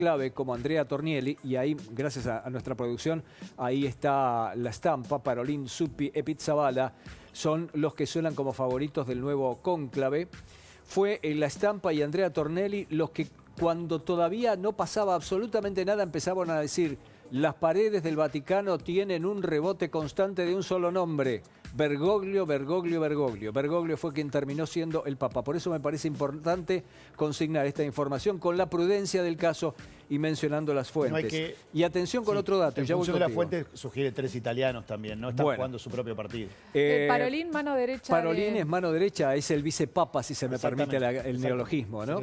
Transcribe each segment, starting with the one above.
clave como Andrea Tornielli, y ahí, gracias a nuestra producción, ahí está la estampa, Parolin, Zuppi e Pizzaballa, son los que suenan como favoritos del nuevo cónclave. Fue la estampa y Andrea Tornielli los que, cuando todavía no pasaba absolutamente nada, empezaban a decir: las paredes del Vaticano tienen un rebote constante de un solo nombre: Bergoglio, Bergoglio, Bergoglio. Bergoglio fue quien terminó siendo el Papa. Por eso me parece importante consignar esta información con la prudencia del caso y mencionando las fuentes. No hay que... Y atención con otro dato. En función de las fuentes sugiere 3 italianos también, ¿no? Están jugando su propio partido. Parolin, mano derecha. Parolin es mano derecha, es el vicepapa, si se me permite el neologismo, ¿no?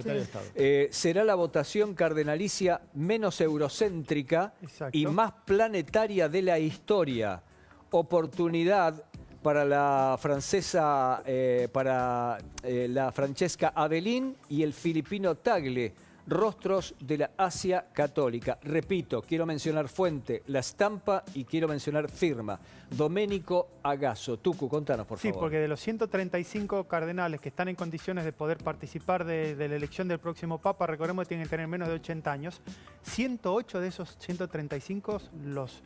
Será la votación cardenalicia menos eurocéntrica y más planetaria de la historia. Oportunidad para la francesa, la Francesca Avelin y el filipino Tagle, rostros de la Asia católica. Repito, quiero mencionar fuente, la estampa, y quiero mencionar firma: Domenico Agasso. Tucu, contanos, por favor. Sí, porque de los 135 cardenales que están en condiciones de poder participar de la elección del próximo Papa, recordemos que tienen que tener menos de 80 años, 108 de esos 135 los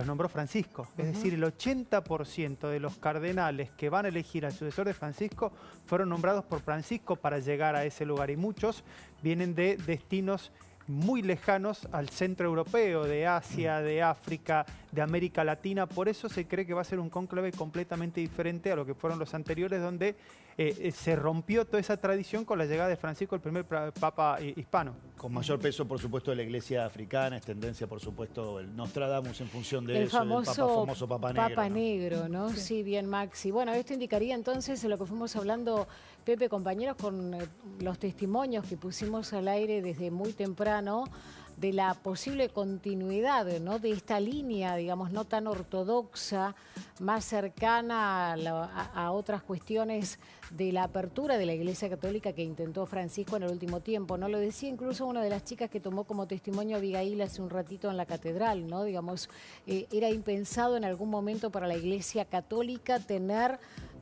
nombró Francisco. Es decir, el 80% de los cardenales que van a elegir al sucesor de Francisco fueron nombrados por Francisco para llegar a ese lugar. Y muchos vienen de destinos muy lejanos al centro europeo, de Asia, de África, de América Latina. Por eso se cree que va a ser un cónclave completamente diferente a lo que fueron los anteriores, donde se rompió toda esa tradición con la llegada de Francisco, el primer papa hispano. Con mayor peso, por supuesto, de la iglesia africana. Es tendencia, por supuesto, el Nostradamus en función de el eso, famoso Papa Negro. Papa Negro, ¿no? Sí. Sí, bien, Maxi. Bueno, esto indicaría entonces lo que fuimos hablando, Pepe, compañeros, con los testimonios que pusimos al aire desde muy temprano, de la posible continuidad, ¿no?, de esta línea, digamos, no tan ortodoxa, más cercana a otras cuestiones de la apertura de la Iglesia Católica que intentó Francisco en el último tiempo, ¿no? Lo decía incluso una de las chicas que tomó como testimonio a Abigail hace un ratito en la catedral, ¿no? Digamos, era impensado en algún momento para la Iglesia Católica tener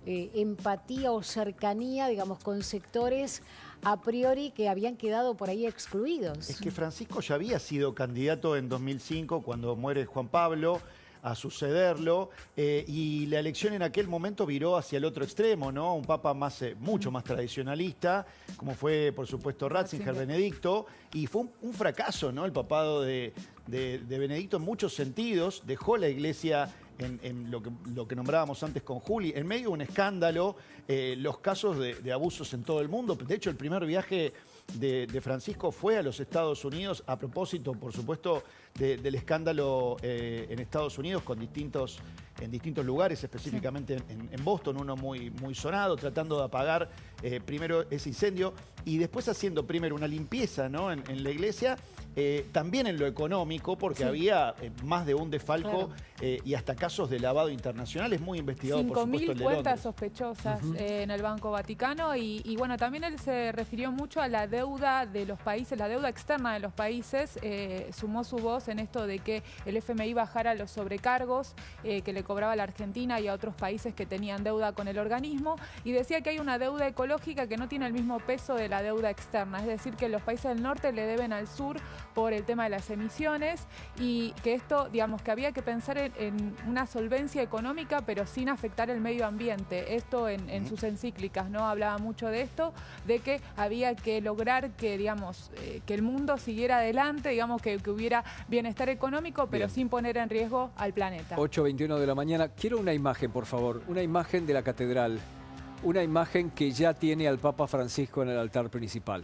empatía o cercanía, digamos, con sectores a priori que habían quedado por ahí excluidos. Es que Francisco ya había sido candidato en 2005 cuando muere Juan Pablo a sucederlo, y la elección en aquel momento viró hacia el otro extremo, ¿no? Un papa mucho más tradicionalista, como fue, por supuesto, Ratzinger, Benedicto, y fue un fracaso, ¿no? El papado de Benedicto en muchos sentidos. Dejó la iglesia en lo que nombrábamos antes con Juli, en medio de un escándalo, los casos de abusos en todo el mundo. De hecho, el primer viaje de Francisco fue a los Estados Unidos a propósito, por supuesto, del escándalo en Estados Unidos en distintos lugares, específicamente en Boston, uno muy sonado, tratando de apagar primero ese incendio y después haciendo primero una limpieza, ¿no?, en la iglesia, también en lo económico, porque había más de un desfalco, y hasta casos de lavado internacional. Es muy investigado, por supuesto, el de Londres. 5.000 cuentas sospechosas en el Banco Vaticano, y bueno, también él se refirió mucho a la deuda de los países, la deuda externa de los países. Sumó su voz en esto de que el FMI bajara los sobrecargos que le cobraba a la Argentina y a otros países que tenían deuda con el organismo, y decía que hay una deuda ecológica que no tiene el mismo peso de la deuda externa, es decir, que los países del norte le deben al sur por el tema de las emisiones, y que esto, digamos, que había que pensar en una solvencia económica pero sin afectar el medio ambiente. Esto en sus encíclicas, ¿no?, hablaba mucho de esto, de que había que lograr que, digamos, que el mundo siguiera adelante, digamos, que hubiera bienestar económico, pero sin poner en riesgo al planeta. 8:21 de la mañana. Quiero una imagen, por favor, una imagen de la catedral, una imagen que ya tiene al Papa Francisco en el altar principal.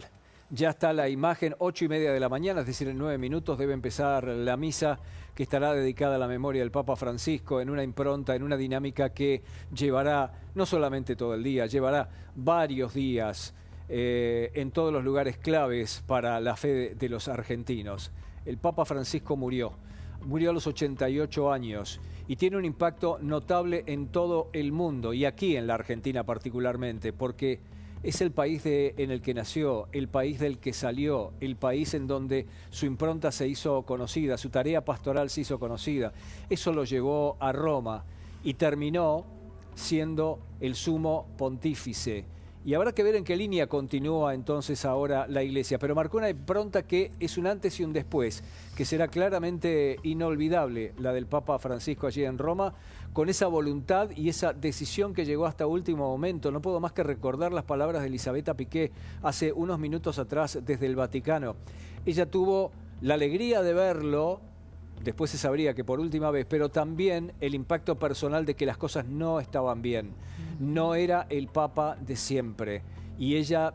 Ya está la imagen, 8:30 de la mañana, es decir, en 9 minutos debe empezar la misa que estará dedicada a la memoria del Papa Francisco, en una impronta, en una dinámica que llevará no solamente todo el día, llevará varios días en todos los lugares claves para la fe de los argentinos. El Papa Francisco murió a los 88 años y tiene un impacto notable en todo el mundo, y aquí en la Argentina particularmente, porque es el país en el que nació, el país del que salió, el país en donde su impronta se hizo conocida, su tarea pastoral se hizo conocida. Eso lo llevó a Roma y terminó siendo el sumo pontífice. Y habrá que ver en qué línea continúa entonces ahora la Iglesia. Pero marcó una impronta que es un antes y un después, que será claramente inolvidable, la del Papa Francisco allí en Roma, con esa voluntad y esa decisión que llegó hasta último momento. No puedo más que recordar las palabras de Elisabetta Piqué hace unos minutos atrás desde el Vaticano. Ella tuvo la alegría de verlo, después se sabría que por última vez, pero también el impacto personal de que las cosas no estaban bien. No era el Papa de siempre. Y ella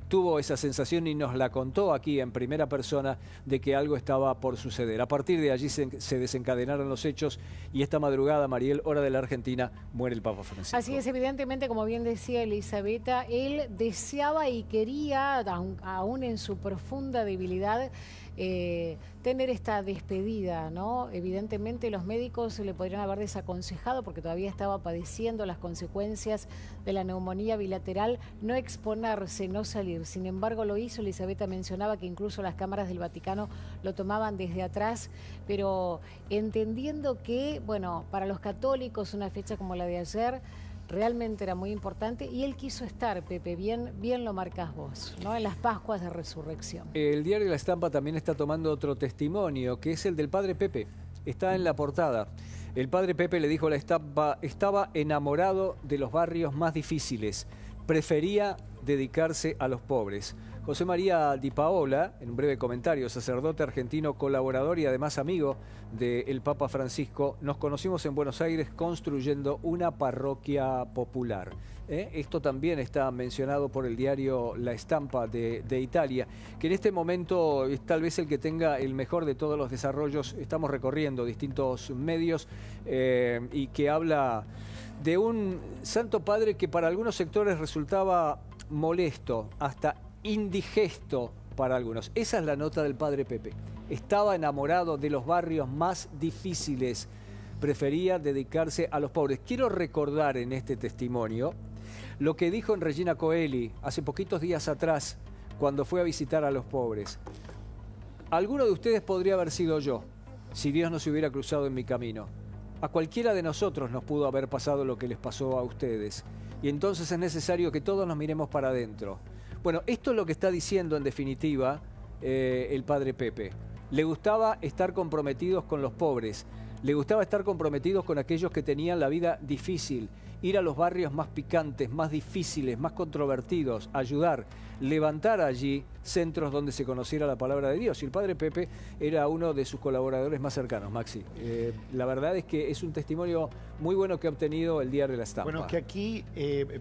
tuvo esa sensación y nos la contó aquí en primera persona de que algo estaba por suceder. A partir de allí se desencadenaron los hechos y esta madrugada, Mariel, hora de la Argentina, muere el Papa Francisco. Así es, evidentemente, como bien decía Elisabetta, él deseaba y quería, aún en su profunda debilidad, tener esta despedida, ¿no? Evidentemente los médicos le podrían haber desaconsejado, porque todavía estaba padeciendo las consecuencias de la neumonía bilateral, no exponerse, no salir. Sin embargo, lo hizo. Elisabetta mencionaba que incluso las cámaras del Vaticano lo tomaban desde atrás, pero entendiendo que, bueno, para los católicos una fecha como la de ayer realmente era muy importante y él quiso estar, Pepe, bien lo marcás vos, ¿no? En las Pascuas de Resurrección. El diario La Estampa también está tomando otro testimonio, que es el del padre Pepe. Está en la portada. El padre Pepe le dijo a La Estampa, estaba enamorado de los barrios más difíciles, prefería dedicarse a los pobres. José María Di Paola, en un breve comentario, sacerdote argentino, colaborador y además amigo del Papa Francisco, nos conocimos en Buenos Aires construyendo una parroquia popular. Esto también está mencionado por el diario La Estampa de Italia, que en este momento es tal vez el que tenga el mejor de todos los desarrollos. Estamos recorriendo distintos medios y que habla de un Santo Padre que para algunos sectores resultaba molesto, hasta indigesto para algunos. Esa es la nota del padre Pepe. Estaba enamorado de los barrios más difíciles, prefería dedicarse a los pobres. Quiero recordar en este testimonio lo que dijo en Regina Coeli hace poquitos días atrás, cuando fue a visitar a los pobres. Alguno de ustedes podría haber sido yo, si Dios no se hubiera cruzado en mi camino. A cualquiera de nosotros nos pudo haber pasado lo que les pasó a ustedes. Y entonces es necesario que todos nos miremos para adentro. Bueno, esto es lo que está diciendo en definitiva el padre Pepe. Le gustaba estar comprometidos con los pobres, le gustaba estar comprometidos con aquellos que tenían la vida difícil, ir a los barrios más picantes, más difíciles, más controvertidos, ayudar, levantar allí centros donde se conociera la palabra de Dios. Y el padre Pepe era uno de sus colaboradores más cercanos, Maxi. La verdad es que es un testimonio muy bueno que ha obtenido el diario La Estampa. Bueno, es que aquí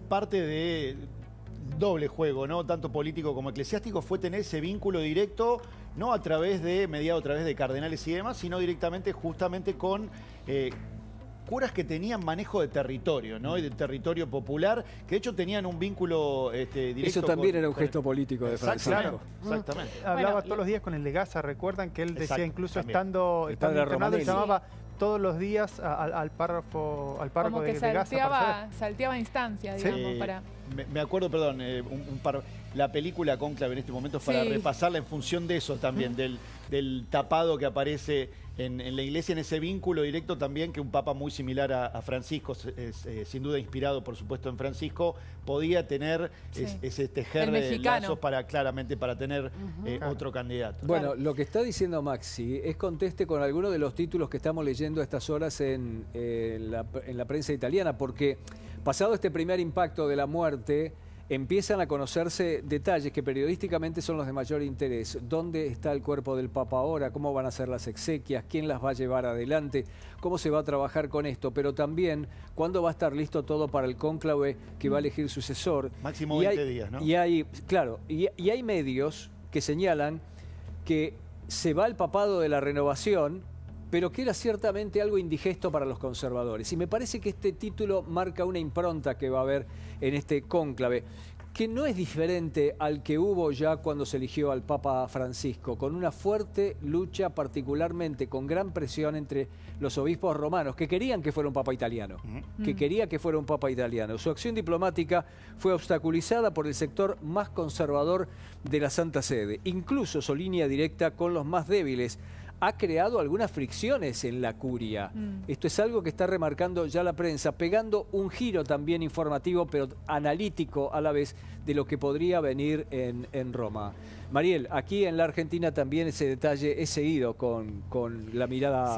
parte de doble juego, ¿no? Tanto político como eclesiástico, fue tener ese vínculo directo, no a través de, mediado a través de cardenales y demás, sino directamente justamente con curas que tenían manejo de territorio, ¿no? Y de territorio popular, que de hecho tenían un vínculo directo. Eso también era un gesto político de Francisco. Claro, exactamente. Hablaba todos los días con el Legaza, recuerdan que él decía, incluso también. estando internado, llamaba todos los días al párroco como que de Legaza. salteaba instancias, digamos, para... Me acuerdo, perdón, la película Cónclave en este momento es para repasarla en función de eso también, del tapado que aparece en la iglesia, en ese vínculo directo también que un papa muy similar a Francisco, sin duda inspirado por supuesto en Francisco, podía tener ese tejer de lazos claramente para tener otro candidato. Bueno, lo que está diciendo Maxi es conteste con alguno de los títulos que estamos leyendo a estas horas en la prensa italiana, porque pasado este primer impacto de la muerte, empiezan a conocerse detalles que periodísticamente son los de mayor interés. ¿Dónde está el cuerpo del Papa ahora? ¿Cómo van a ser las exequias? ¿Quién las va a llevar adelante? ¿Cómo se va a trabajar con esto? Pero también, ¿cuándo va a estar listo todo para el cónclave que va a elegir sucesor? Máximo 20 días, ¿no? Y hay medios que señalan que se va el papado de la renovación, pero que era ciertamente algo indigesto para los conservadores. Y me parece que este título marca una impronta que va a haber en este cónclave, que no es diferente al que hubo ya cuando se eligió al Papa Francisco, con una fuerte lucha, particularmente con gran presión entre los obispos romanos, que querían que fuera un papa italiano, Su acción diplomática fue obstaculizada por el sector más conservador de la Santa Sede, incluso su línea directa con los más débiles, ha creado algunas fricciones en la curia. Esto es algo que está remarcando ya la prensa, pegando un giro también informativo, pero analítico a la vez, de lo que podría venir en Roma. Mariel, aquí en la Argentina también ese detalle es seguido con la mirada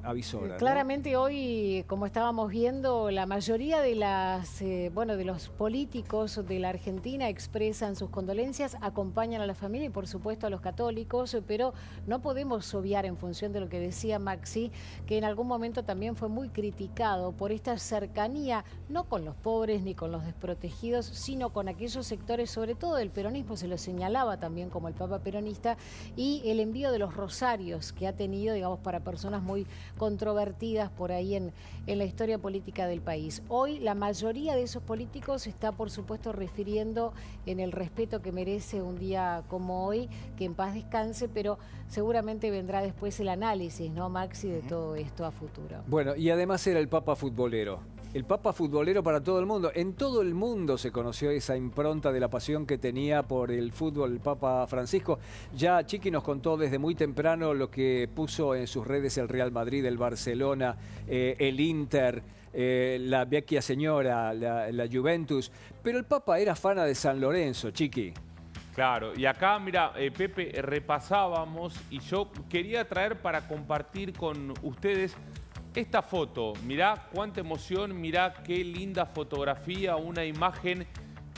avisora. Claramente, ¿no? Hoy, como estábamos viendo, la mayoría de de los políticos de la Argentina expresan sus condolencias, acompañan a la familia y por supuesto a los católicos, pero no podemos obviar, en función de lo que decía Maxi, que en algún momento también fue muy criticado por esta cercanía, no con los pobres ni con los desprotegidos, sino con aquellos sectores, sobre todo del peronismo, se lo señalaba también como el Papa peronista, y el envío de los rosarios que ha tenido, digamos, para personas muy controvertidas por ahí en la historia política del país. Hoy la mayoría de esos políticos está, por supuesto, refiriendo en el respeto que merece un día como hoy, que en paz descanse, pero seguramente vendrá después el análisis, ¿no, Maxi, de todo esto a futuro? Bueno, y además era el Papa futbolero. El Papa futbolero para todo el mundo. En todo el mundo se conoció esa impronta de la pasión que tenía por el fútbol el Papa Francisco. Ya Chiqui nos contó desde muy temprano lo que puso en sus redes el Real Madrid, el Barcelona, el Inter, la Vecchia Señora, la Juventus. Pero el Papa era fana de San Lorenzo, Chiqui. Claro, y acá, mira, Pepe, repasábamos y yo quería traer para compartir con ustedes esta foto. Mirá cuánta emoción, mirá qué linda fotografía, una imagen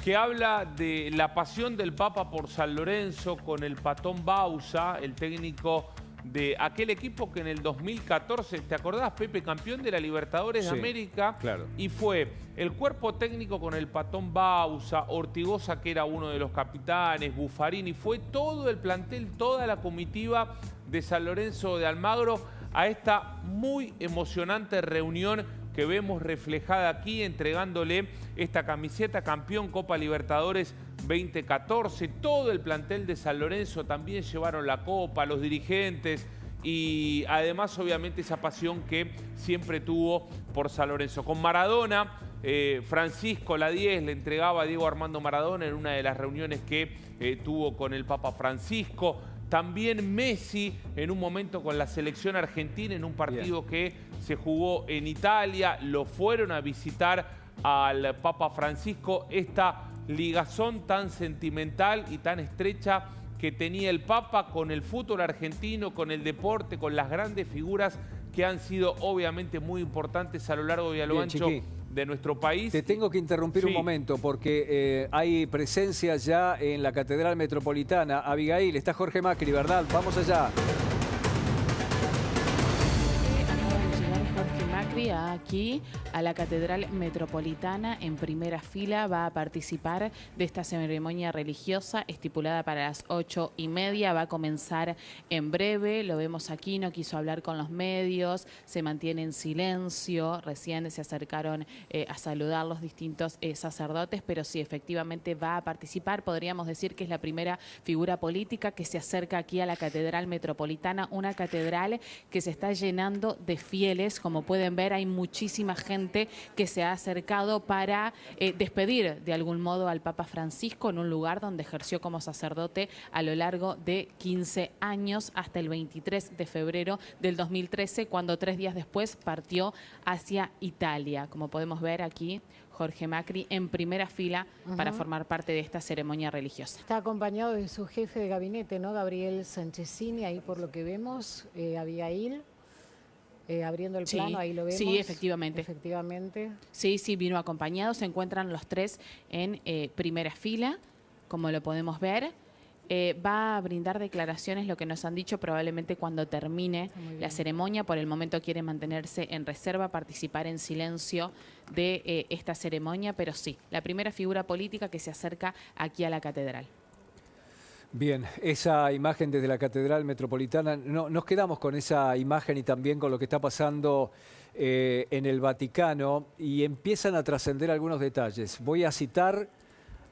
que habla de la pasión del Papa por San Lorenzo con el Patón Bausa, el técnico de aquel equipo que en el 2014, ¿te acordás, Pepe? Campeón de la Libertadores de América. Claro. Y fue el cuerpo técnico con el Patón Bausa, Ortigosa, que era uno de los capitanes, Buffarini, fue todo el plantel, toda la comitiva de San Lorenzo de Almagro a esta muy emocionante reunión que vemos reflejada aquí, entregándole esta camiseta campeón Copa Libertadores 2014. Todo el plantel de San Lorenzo también llevaron la copa, los dirigentes y además obviamente esa pasión que siempre tuvo por San Lorenzo. Con Maradona, Francisco la 10 le entregaba a Diego Armando Maradona en una de las reuniones que tuvo con el Papa Francisco. También Messi en un momento con la selección argentina en un partido que se jugó en Italia. Lo fueron a visitar al Papa Francisco. Esta ligazón tan sentimental y tan estrecha que tenía el Papa con el fútbol argentino, con el deporte, con las grandes figuras que han sido obviamente muy importantes a lo largo y a lo ancho de nuestro país. Te tengo que interrumpir un momento porque hay presencia ya en la Catedral Metropolitana. Abigail, está Jorge Macri, ¿verdad? Vamos allá. Aquí a la Catedral Metropolitana en primera fila va a participar de esta ceremonia religiosa estipulada para las 8:30. Va a comenzar en breve, lo vemos aquí, no quiso hablar con los medios, se mantiene en silencio. Recién se acercaron a saludar los distintos sacerdotes, pero sí, efectivamente va a participar. Podríamos decir que es la primera figura política que se acerca aquí a la Catedral Metropolitana, una catedral que se está llenando de fieles. Como pueden ver, hay muchísima gente que se ha acercado para despedir de algún modo al Papa Francisco en un lugar donde ejerció como sacerdote a lo largo de 15 años hasta el 23 de febrero del 2013, cuando 3 días después partió hacia Italia. Como podemos ver aquí, Jorge Macri en primera fila para formar parte de esta ceremonia religiosa. Está acompañado de su jefe de gabinete, ¿no? Gabriel Sanchezini, ahí por lo que vemos, Abigail. Abriendo el plano, ahí lo vemos. Sí, efectivamente. Efectivamente. Sí, vino acompañado. Se encuentran los tres en primera fila, como lo podemos ver. Va a brindar declaraciones, lo que nos han dicho, probablemente cuando termine la ceremonia. Por el momento quiere mantenerse en reserva, participar en silencio de esta ceremonia, pero sí, la primera figura política que se acerca aquí a la catedral. Bien, esa imagen desde la Catedral Metropolitana, nos quedamos con esa imagen y también con lo que está pasando en el Vaticano y empiezan a trascender algunos detalles. Voy a citar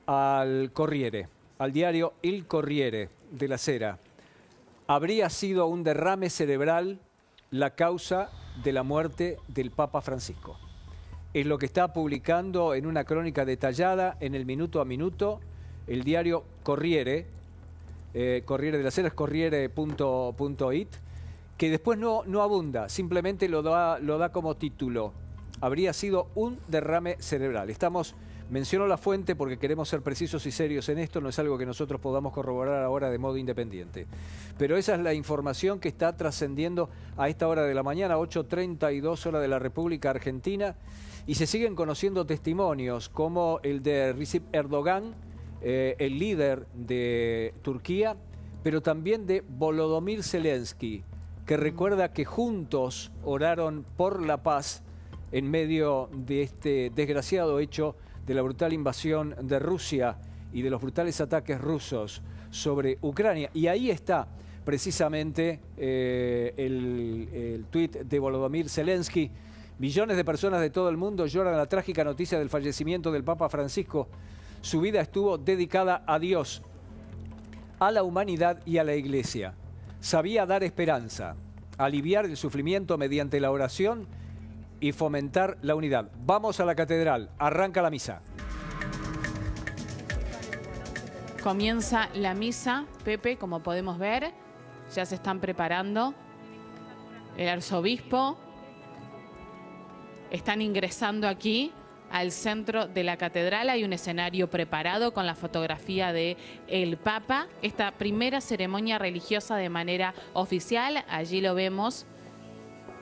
al Corriere, al diario Il Corriere de la Sera. Habría sido un derrame cerebral la causa de la muerte del Papa Francisco. Es lo que está publicando en una crónica detallada en el minuto a minuto el diario Corriere. Corriere de la Sera es corriere.it que después no abunda, simplemente lo da como título. Habría sido un derrame cerebral. Menciono la fuente porque queremos ser precisos y serios en esto, no es algo que nosotros podamos corroborar ahora de modo independiente. Pero esa es la información que está trascendiendo a esta hora de la mañana, 8:32 hora de la República Argentina, y se siguen conociendo testimonios como el de Recep Erdogan, el líder de Turquía, pero también de Volodymyr Zelensky, que recuerda que juntos oraron por la paz en medio de este desgraciado hecho de la brutal invasión de Rusia y de los brutales ataques rusos sobre Ucrania. Y ahí está precisamente el tuit de Volodymyr Zelensky. Millones de personas de todo el mundo lloran la trágica noticia del fallecimiento del Papa Francisco. Su vida estuvo dedicada a Dios, a la humanidad y a la Iglesia. Sabía dar esperanza, aliviar el sufrimiento mediante la oración y fomentar la unidad. Vamos a la catedral, arranca la misa. Comienza la misa, Pepe, como podemos ver, ya se están preparando. El arzobispo, están ingresando aquí al centro de la catedral. Hay un escenario preparado con la fotografía de el Papa. Esta primera ceremonia religiosa de manera oficial, allí lo vemos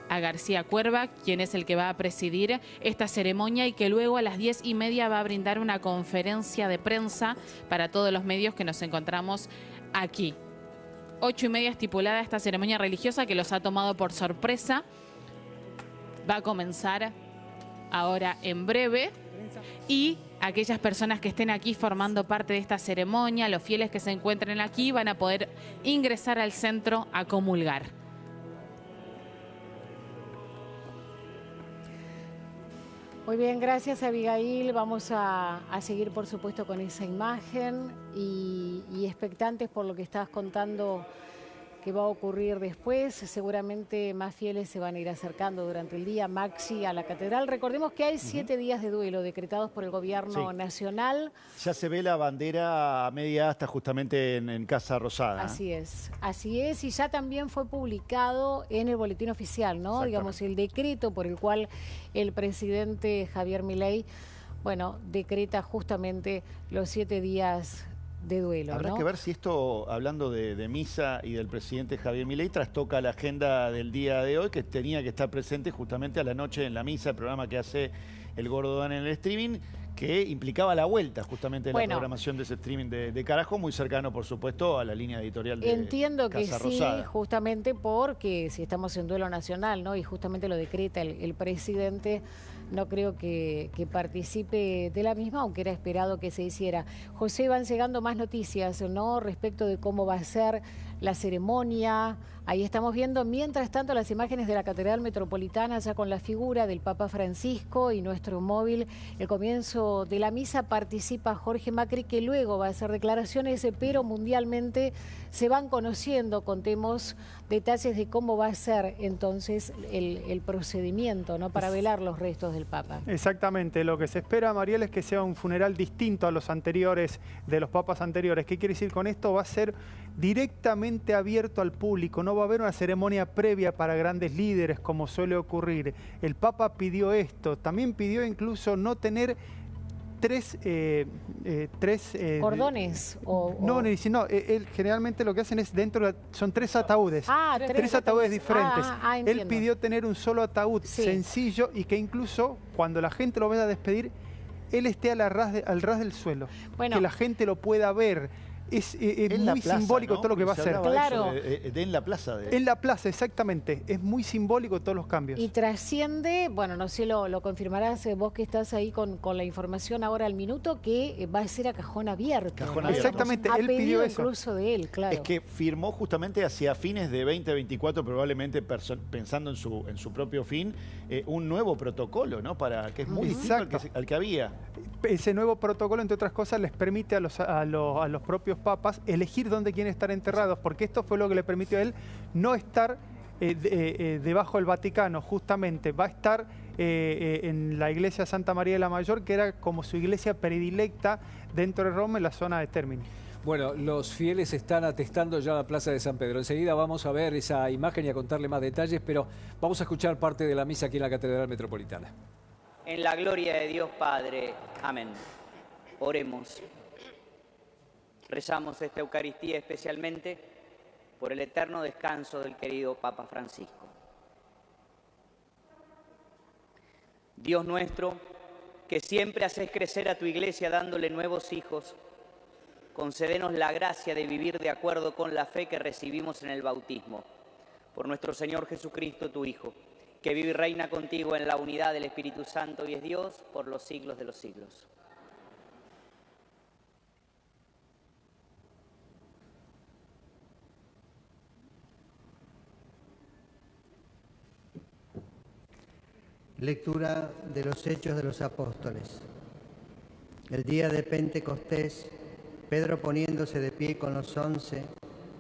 a García Cuerva, quien es el que va a presidir esta ceremonia y que luego a las 10:30 va a brindar una conferencia de prensa para todos los medios que nos encontramos aquí. 8:30 estipulada esta ceremonia religiosa que los ha tomado por sorpresa. Va a comenzar ahora en breve y aquellas personas que estén aquí formando parte de esta ceremonia, los fieles que se encuentren aquí, van a poder ingresar al centro a comulgar. Muy bien, gracias Abigail. Vamos a seguir, por supuesto, con esa imagen y expectantes por lo que estás contando que va a ocurrir después. Seguramente más fieles se van a ir acercando durante el día, Maxi, a la catedral. Recordemos que hay 7 días de duelo decretados por el gobierno nacional. Ya se ve la bandera a media asta justamente en Casa Rosada. Así es, y ya también fue publicado en el boletín oficial, ¿no? Digamos, el decreto por el cual el presidente Javier Milei, bueno, decreta justamente los 7 días de duelo. Habrá que ver si esto, hablando de misa y del presidente Javier Milei, trastoca la agenda del día de hoy, que tenía que estar presente justamente a la noche en la misa, el programa que hace el Gordo Dan en el streaming, que implicaba la vuelta justamente de la programación de ese streaming de Carajo, muy cercano, por supuesto, a la línea editorial de Entiendo que Casa sí, Rosada. justamente porque si estamos en duelo nacional, ¿no? Y justamente lo decreta el presidente, no creo que participe de la misma, aunque era esperado que se hiciera. José, van llegando más noticias, ¿no? Respecto de cómo va a ser la ceremonia. Ahí estamos viendo, mientras tanto, las imágenes de la Catedral Metropolitana, ya con la figura del Papa Francisco y nuestro móvil. El comienzo de la misa participa Jorge Macri, que luego va a hacer declaraciones, pero mundialmente se van conociendo. Contemos detalles de cómo va a ser entonces el procedimiento, ¿no? Para velar los restos del Papa. Exactamente, lo que se espera, Mariel, es que sea un funeral distinto a los anteriores, de los papas anteriores. ¿Qué quiere decir con esto? Va a ser directamente abierto al público, no va a haber una ceremonia previa para grandes líderes como suele ocurrir. El Papa pidió esto, también pidió incluso no tener tres cordones no, él generalmente lo que hacen es son 3 ataúdes. Tres ataúdes diferentes. Él pidió tener un solo ataúd sencillo y que incluso cuando la gente lo vaya a despedir, él esté al ras del suelo, que la gente lo pueda ver. Es muy simbólico, ¿no? Todo lo que va a hacer. Claro. En la plaza. En la plaza, exactamente. Es muy simbólico todos los cambios. Y trasciende, bueno, no sé, lo confirmarás vos que estás ahí con la información ahora al minuto, que va a ser a cajón abierto. Exactamente, él pidió eso. Incluso de él, claro. Es que firmó justamente hacia fines de 2024, probablemente pensando en su propio fin, un nuevo protocolo, ¿no? Que es muy distinto al que había. Ese nuevo protocolo, entre otras cosas, les permite a los propios papas elegir dónde quieren estar enterrados, porque esto fue lo que le permitió a él no estar debajo del Vaticano, justamente. Va a estar en la iglesia Santa María de la Mayor, que era como su iglesia predilecta dentro de Roma, en la zona de Termini. Bueno, los fieles están atestando ya la Plaza de San Pedro. Enseguida vamos a ver esa imagen y a contarle más detalles, pero vamos a escuchar parte de la misa aquí en la Catedral Metropolitana. En la gloria de Dios Padre. Amén. Oremos. Rezamos esta Eucaristía especialmente por el eterno descanso del querido Papa Francisco. Dios nuestro, que siempre haces crecer a tu Iglesia dándole nuevos hijos, concédenos la gracia de vivir de acuerdo con la fe que recibimos en el bautismo. Por nuestro Señor Jesucristo, tu Hijo, que vive y reina contigo en la unidad del Espíritu Santo y es Dios por los siglos de los siglos. Lectura de los Hechos de los Apóstoles. El día de Pentecostés, Pedro, poniéndose de pie con los 11,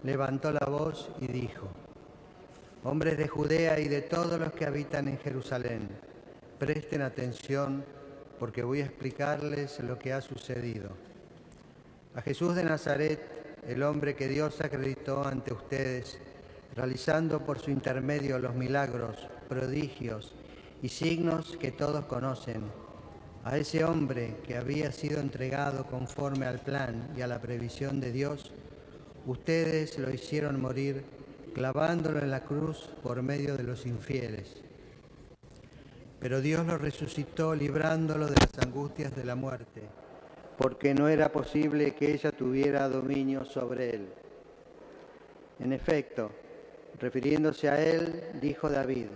levantó la voz y dijo: hombres de Judea y de todos los que habitan en Jerusalén, presten atención porque voy a explicarles lo que ha sucedido. A Jesús de Nazaret, el hombre que Dios acreditó ante ustedes, realizando por su intermedio los milagros, prodigios y signos que todos conocen. A ese hombre que había sido entregado conforme al plan y a la previsión de Dios, ustedes lo hicieron morir clavándolo en la cruz por medio de los infieles. Pero Dios lo resucitó librándolo de las angustias de la muerte, porque no era posible que ella tuviera dominio sobre él. En efecto, refiriéndose a él, dijo David: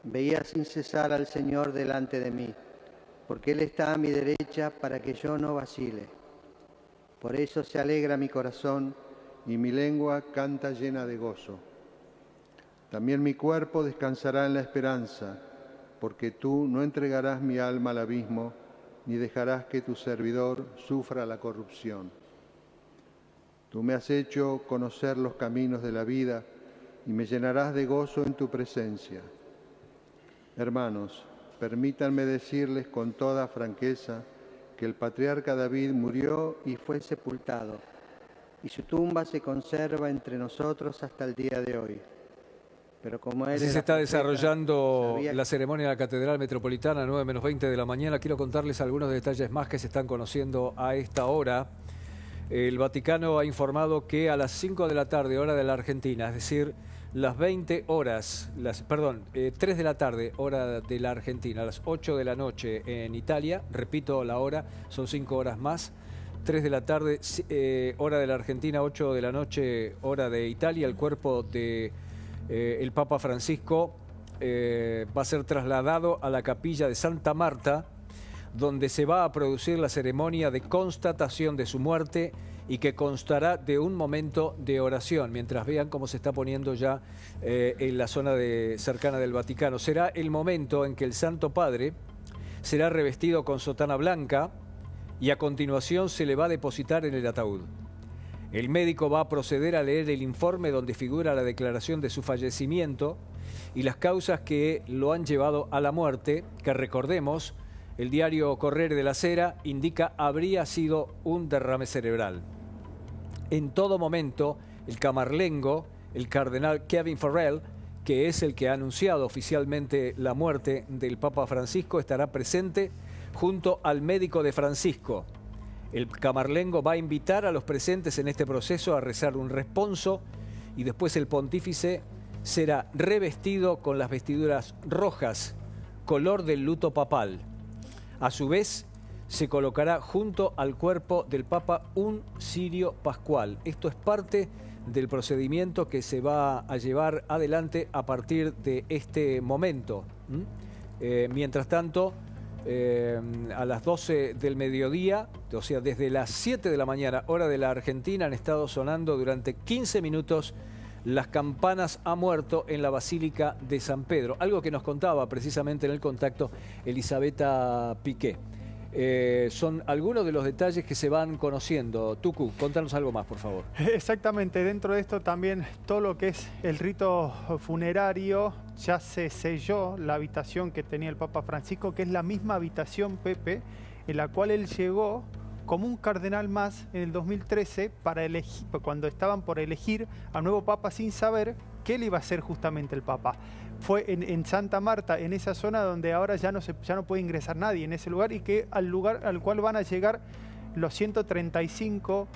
veía sin cesar al Señor delante de mí, porque Él está a mi derecha para que yo no vacile. Por eso se alegra mi corazón y mi lengua canta llena de gozo. También mi cuerpo descansará en la esperanza, porque tú no entregarás mi alma al abismo, ni dejarás que tu servidor sufra la corrupción. Tú me has hecho conocer los caminos de la vida y me llenarás de gozo en tu presencia. Hermanos, permítanme decirles con toda franqueza que el patriarca David murió y fue sepultado, y su tumba se conserva entre nosotros hasta el día de hoy. Pero como él Así se está desarrollando la ceremonia en la Catedral Metropolitana, 9:20 de la mañana. Quiero contarles algunos detalles más que se están conociendo a esta hora. El Vaticano ha informado que a las 5 de la tarde, hora de la Argentina, es decir, las 20 horas, 3 de la tarde, hora de la Argentina, a las 8 de la noche en Italia, repito la hora, son 5 horas más, 3 de la tarde, hora de la Argentina, 8 de la noche, hora de Italia, el cuerpo de el Papa Francisco va a ser trasladado a la capilla de Santa Marta, donde se va a producir la ceremonia de constatación de su muerte y que constará de un momento de oración, mientras vean cómo se está poniendo ya en la zona cercana del Vaticano. Será el momento en que el Santo Padre será revestido con sotana blanca y a continuación se le va a depositar en el ataúd. El médico va a proceder a leer el informe donde figura la declaración de su fallecimiento y las causas que lo han llevado a la muerte, que recordemos, el diario Corriere della Sera indica habría sido un derrame cerebral. En todo momento, el camarlengo, el cardenal Kevin Farrell, que es el que ha anunciado oficialmente la muerte del Papa Francisco, estará presente junto al médico de Francisco. El camarlengo va a invitar a los presentes en este proceso a rezar un responso y después el pontífice será revestido con las vestiduras rojas, color del luto papal. A su vez, se colocará junto al cuerpo del Papa un cirio pascual. Esto es parte del procedimiento que se va a llevar adelante a partir de este momento. Mientras tanto, a las 12 del mediodía, o sea, desde las 7 de la mañana, hora de la Argentina, han estado sonando durante 15 minutos las campanas a muerto en la Basílica de San Pedro. Algo que nos contaba precisamente en el contacto Elisabetta Piqué. Son algunos de los detalles que se van conociendo. Tucu, contanos algo más, por favor. Exactamente, dentro de esto también todo lo que es el rito funerario, ya se selló la habitación que tenía el Papa Francisco, que es la misma habitación, Pepe, en la cual él llegó como un cardenal más en el 2013 para elegir, cuando estaban por elegir al nuevo papa sin saber que él iba a ser justamente el papa. Fue en Santa Marta, en esa zona donde ahora ya no puede ingresar nadie en ese lugar, y que al lugar al cual van a llegar los 135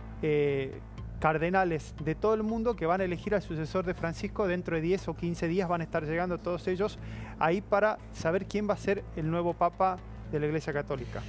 cardenales de todo el mundo que van a elegir al sucesor de Francisco. Dentro de 10 o 15 días van a estar llegando todos ellos ahí para saber quién va a ser el nuevo papa de la Iglesia Católica.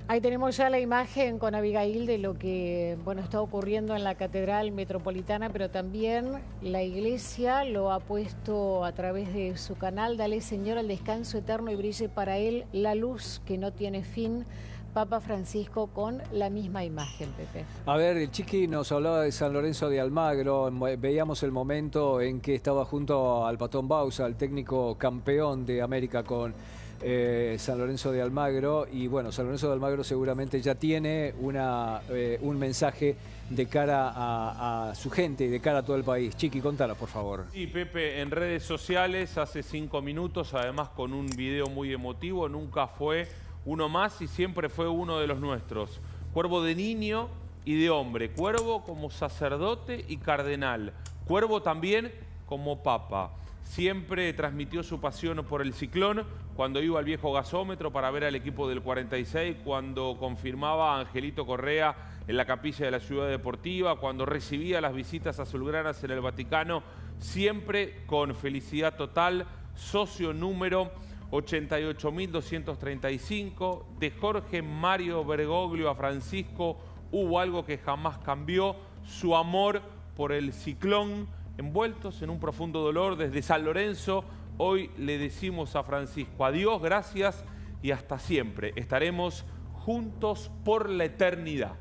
Ahí tenemos ya la imagen con Abigail de lo que está ocurriendo en la Catedral Metropolitana, pero también la Iglesia lo ha puesto a través de su canal. Dale, Señor, el descanso eterno y brille para él la luz que no tiene fin. Papa Francisco con la misma imagen, Pepe. A ver, el Chiqui nos hablaba de San Lorenzo de Almagro. Veíamos el momento en que estaba junto al Patón Bausa, el técnico campeón de América con San Lorenzo de Almagro. Y bueno, San Lorenzo de Almagro seguramente ya tiene un mensaje de cara a su gente y de cara a todo el país. Chiqui, contanos, por favor. Sí, Pepe, en redes sociales hace 5 minutos, además con un video muy emotivo. Nunca fue uno más y siempre fue uno de los nuestros. Cuervo de niño y de hombre. Cuervo como sacerdote y cardenal. Cuervo también como papa. Siempre transmitió su pasión por el ciclón cuando iba al viejo gasómetro para ver al equipo del 46, cuando confirmaba a Angelito Correa en la capilla de la Ciudad Deportiva, cuando recibía las visitas azulgranas en el Vaticano, siempre con felicidad total. Socio número 88.235, de Jorge Mario Bergoglio a Francisco, hubo algo que jamás cambió, su amor por el ciclón. Envueltos en un profundo dolor desde San Lorenzo, hoy le decimos a Francisco: adiós, gracias y hasta siempre. Estaremos juntos por la eternidad.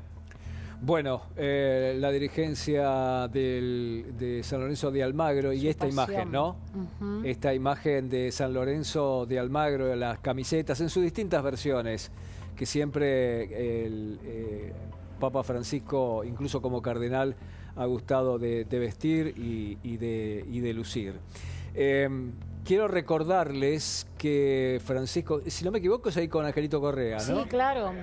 Bueno, la dirigencia de San Lorenzo de Almagro y esta imagen, ¿no? Esta imagen de San Lorenzo de Almagro, las camisetas en sus distintas versiones, que siempre el Papa Francisco, incluso como cardenal, ha gustado de vestir y de lucir. Quiero recordarles que Francisco, si no me equivoco, es ahí con Angelito Correa, ¿no? Sí, claro.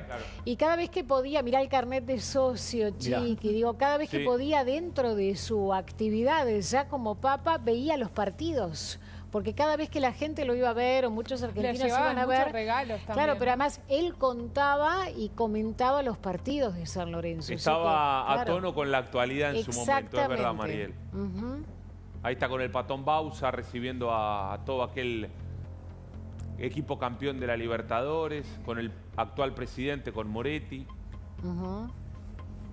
Y cada vez que podía, mirá el carnet de socio, Chiqui, digo, cada vez que podía dentro de su actividad ya como papa, veía los partidos. Porque cada vez que la gente lo iba a ver, o muchos argentinos iban a ver, regalos también. Claro, pero además él contaba y comentaba los partidos de San Lorenzo. Estaba a tono con la actualidad en su momento, es verdad, Mariel. Ahí está con el Patón Bausa recibiendo a todo aquel equipo campeón de la Libertadores, con el actual presidente, con Moretti.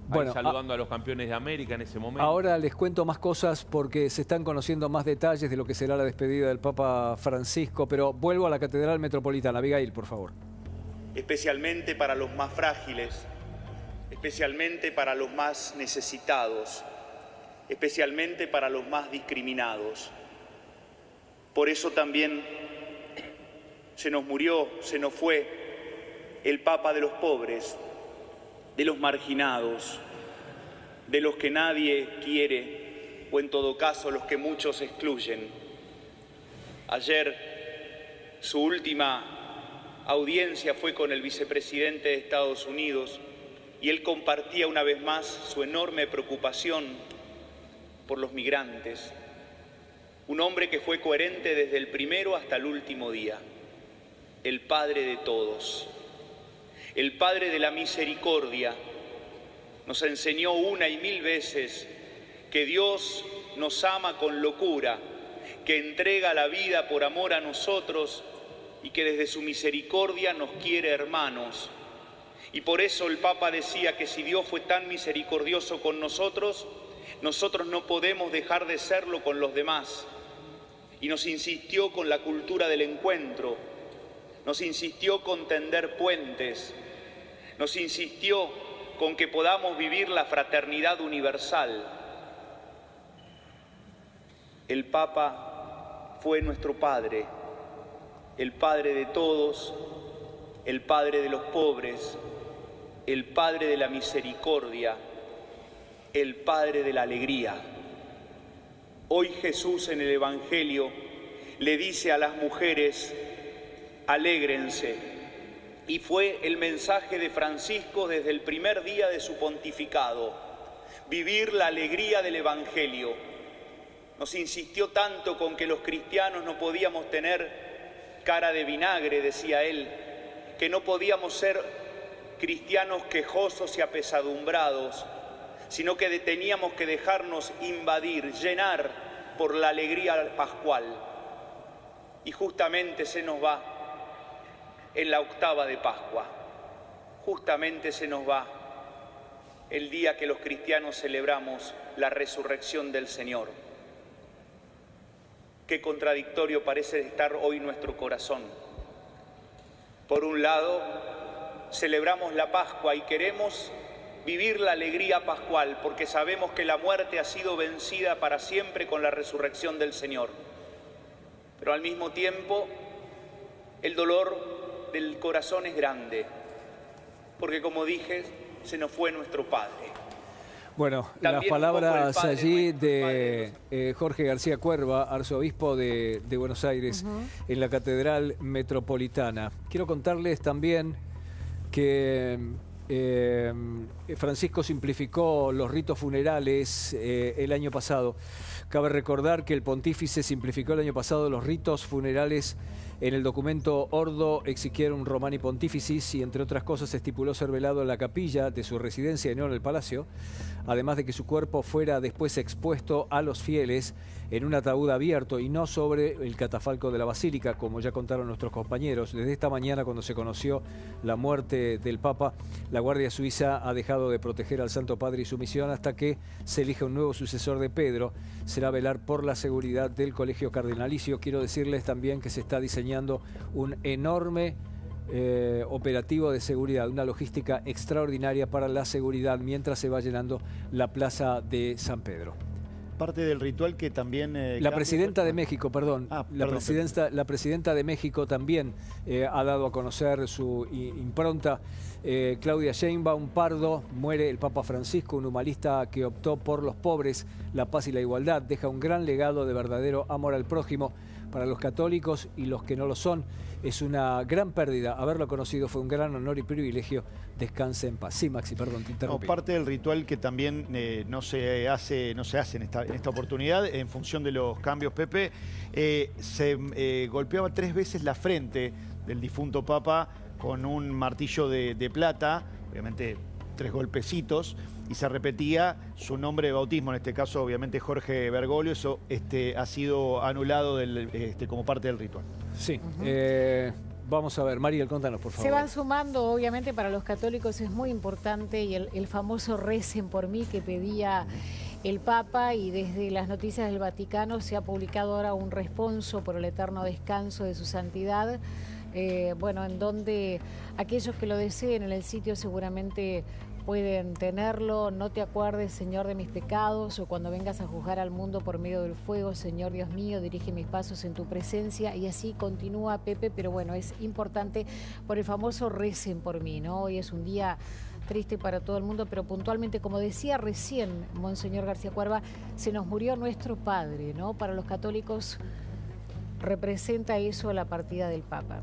Bueno, saludando a los campeones de América en ese momento. Ahora les cuento más cosas porque se están conociendo más detalles de lo que será la despedida del Papa Francisco, pero vuelvo a la Catedral Metropolitana. Abigail, por favor. Especialmente para los más frágiles, especialmente para los más necesitados, especialmente para los más discriminados. Por eso también se nos murió, se nos fue el Papa de los pobres, de los marginados, de los que nadie quiere, o en todo caso los que muchos excluyen. Ayer su última audiencia fue con el vicepresidente de Estados Unidos y él compartía una vez más su enorme preocupación por los migrantes. Un hombre que fue coherente desde el primero hasta el último día. El Padre de todos. El Padre de la misericordia nos enseñó una y mil veces que Dios nos ama con locura, que entrega la vida por amor a nosotros y que desde su misericordia nos quiere hermanos. Y por eso el Papa decía que si Dios fue tan misericordioso con nosotros, nosotros no podemos dejar de serlo con los demás. Y nos insistió con la cultura del encuentro, nos insistió con tender puentes, nos insistió con que podamos vivir la fraternidad universal. El Papa fue nuestro Padre, el Padre de todos, el Padre de los pobres, el Padre de la misericordia, el Padre de la alegría. Hoy Jesús en el Evangelio le dice a las mujeres: alégrense, Y fue el mensaje de Francisco desde el primer día de su pontificado: vivir la alegría del Evangelio. Nos insistió tanto con que los cristianos no podíamos tener cara de vinagre, decía él, que no podíamos ser cristianos quejosos y apesadumbrados, sino que teníamos que dejarnos invadir, llenar por la alegría pascual. Y justamente se nos va en la octava de Pascua, justamente se nos va el día que los cristianos celebramos la resurrección del Señor. Qué contradictorio parece estar hoy nuestro corazón. Por un lado, celebramos la Pascua y queremos vivir la alegría pascual porque sabemos que la muerte ha sido vencida para siempre con la resurrección del Señor. Pero al mismo tiempo, el dolor del corazón es grande, porque como dije, se nos fue nuestro Padre. Bueno, También las palabras padre allí nuestro, de Jorge García Cuerva, arzobispo de Buenos Aires, en la Catedral Metropolitana. Quiero contarles también que Francisco simplificó los ritos funerales el año pasado. Cabe recordar que el pontífice simplificó el año pasado los ritos funerales en el documento Ordo Exequiarum Romani Pontificis y, entre otras cosas, estipuló ser velado en la capilla de su residencia y no en el palacio, además de que su cuerpo fuera después expuesto a los fieles en un ataúd abierto y no sobre el catafalco de la basílica, como ya contaron nuestros compañeros. Desde esta mañana, cuando se conoció la muerte del Papa, la Guardia Suiza ha dejado de proteger al Santo Padre y su misión hasta que se elija un nuevo sucesor de Pedro. Será velar por la seguridad del Colegio Cardenalicio. Quiero decirles también que se está diseñando un enorme operativo de seguridad, una logística extraordinaria para la seguridad mientras se va llenando la plaza de San Pedro. Parte del ritual que también... la presidenta de México, perdón, la presidenta de México también ha dado a conocer su impronta. Claudia Sheinbaum Pardo: muere el Papa Francisco, un humanista que optó por los pobres, la paz y la igualdad. Deja un gran legado de verdadero amor al prójimo. Para los católicos y los que no lo son, es una gran pérdida. Haberlo conocido fue un gran honor y privilegio. Descanse en paz. Sí, Maxi, perdón, te interrumpí. Parte del ritual que también no se hace en esta oportunidad, en función de los cambios, Pepe, se golpeaba 3 veces la frente del difunto Papa con un martillo de plata, obviamente 3 golpecitos, y se repetía su nombre de bautismo, en este caso obviamente Jorge Bergoglio. Eso ha sido anulado como parte del ritual. Sí. Vamos a ver, Mariel, contanos, por favor. Se van sumando, obviamente para los católicos es muy importante, y el famoso recen por mí que pedía el Papa, y desde las noticias del Vaticano se ha publicado ahora un responso por el eterno descanso de su santidad. Bueno, en donde aquellos que lo deseen en el sitio seguramente pueden tenerlo. No te acuerdes, Señor, de mis pecados, o cuando vengas a juzgar al mundo por medio del fuego, Señor Dios mío, dirige mis pasos en tu presencia. Y así continúa, Pepe, pero bueno, es importante por el famoso recen por mí, ¿no? Hoy es un día triste para todo el mundo, pero puntualmente, como decía recién Monseñor García Cuerva, se nos murió nuestro Padre, ¿no? Para los católicos representa eso la partida del Papa.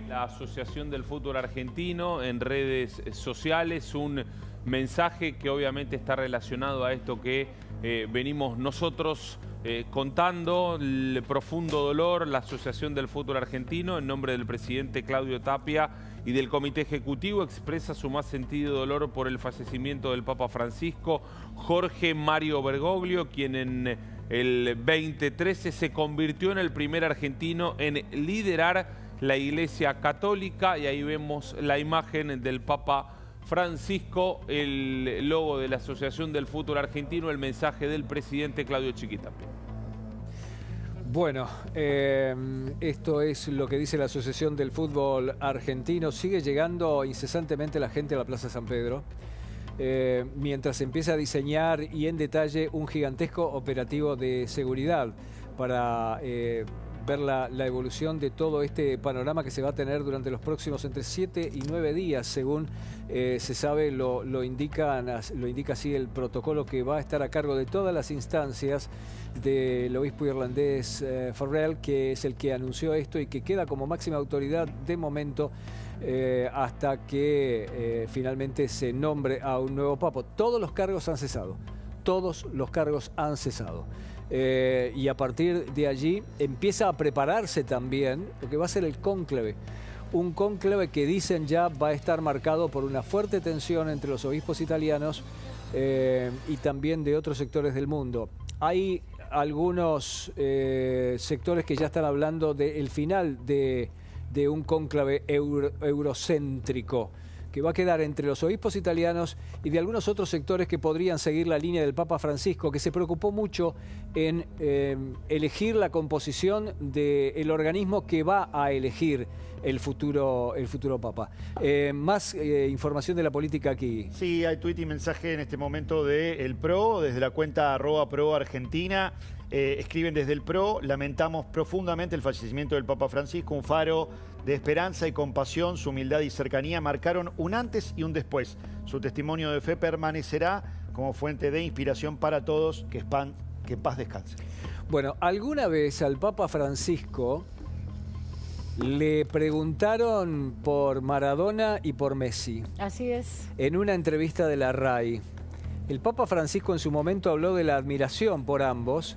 La Asociación del Fútbol Argentino en redes sociales, un mensaje que obviamente está relacionado a esto que venimos nosotros contando, el profundo dolor. La Asociación del Fútbol Argentino, en nombre del presidente Claudio Tapia y del Comité Ejecutivo, expresa su más sentido dolor por el fallecimiento del Papa Francisco Jorge Mario Bergoglio, quien en el 2013 se convirtió en el primer argentino en liderar la Iglesia Católica. Y ahí vemos la imagen del Papa Francisco, el logo de la Asociación del Fútbol Argentino, el mensaje del presidente Claudio Chiquitapia. Bueno, esto es lo que dice la Asociación del Fútbol Argentino. Sigue llegando incesantemente la gente a la Plaza San Pedro, mientras empieza a diseñar y en detalle un gigantesco operativo de seguridad para ver la evolución de todo este panorama que se va a tener durante los próximos entre 7 y 9 días, según se sabe, lo indica así el protocolo que va a estar a cargo de todas las instancias del obispo irlandés Farrell, que es el que anunció esto y que queda como máxima autoridad de momento hasta que finalmente se nombre a un nuevo papa. Todos los cargos han cesado. Todos los cargos han cesado. Y a partir de allí empieza a prepararse también lo que va a ser el cónclave. Un cónclave que dicen ya va a estar marcado por una fuerte tensión entre los obispos italianos y también de otros sectores del mundo. Hay algunos sectores que ya están hablando del final de un cónclave eurocéntrico, que va a quedar entre los obispos italianos y de algunos otros sectores que podrían seguir la línea del Papa Francisco, que se preocupó mucho en elegir la composición del organismo que va a elegir el futuro Papa. Más información de la política aquí. Sí, hay tuit y mensaje en este momento de El PRO, desde la cuenta @ProArgentina. Escriben desde el PRO: lamentamos profundamente el fallecimiento del Papa Francisco, un faro de esperanza y compasión. Su humildad y cercanía marcaron un antes y un después. Su testimonio de fe permanecerá como fuente de inspiración para todos. Que en paz descanse. Bueno, alguna vez al Papa Francisco le preguntaron por Maradona y por Messi. Así es. En una entrevista de la RAI. El Papa Francisco en su momento habló de la admiración por ambos,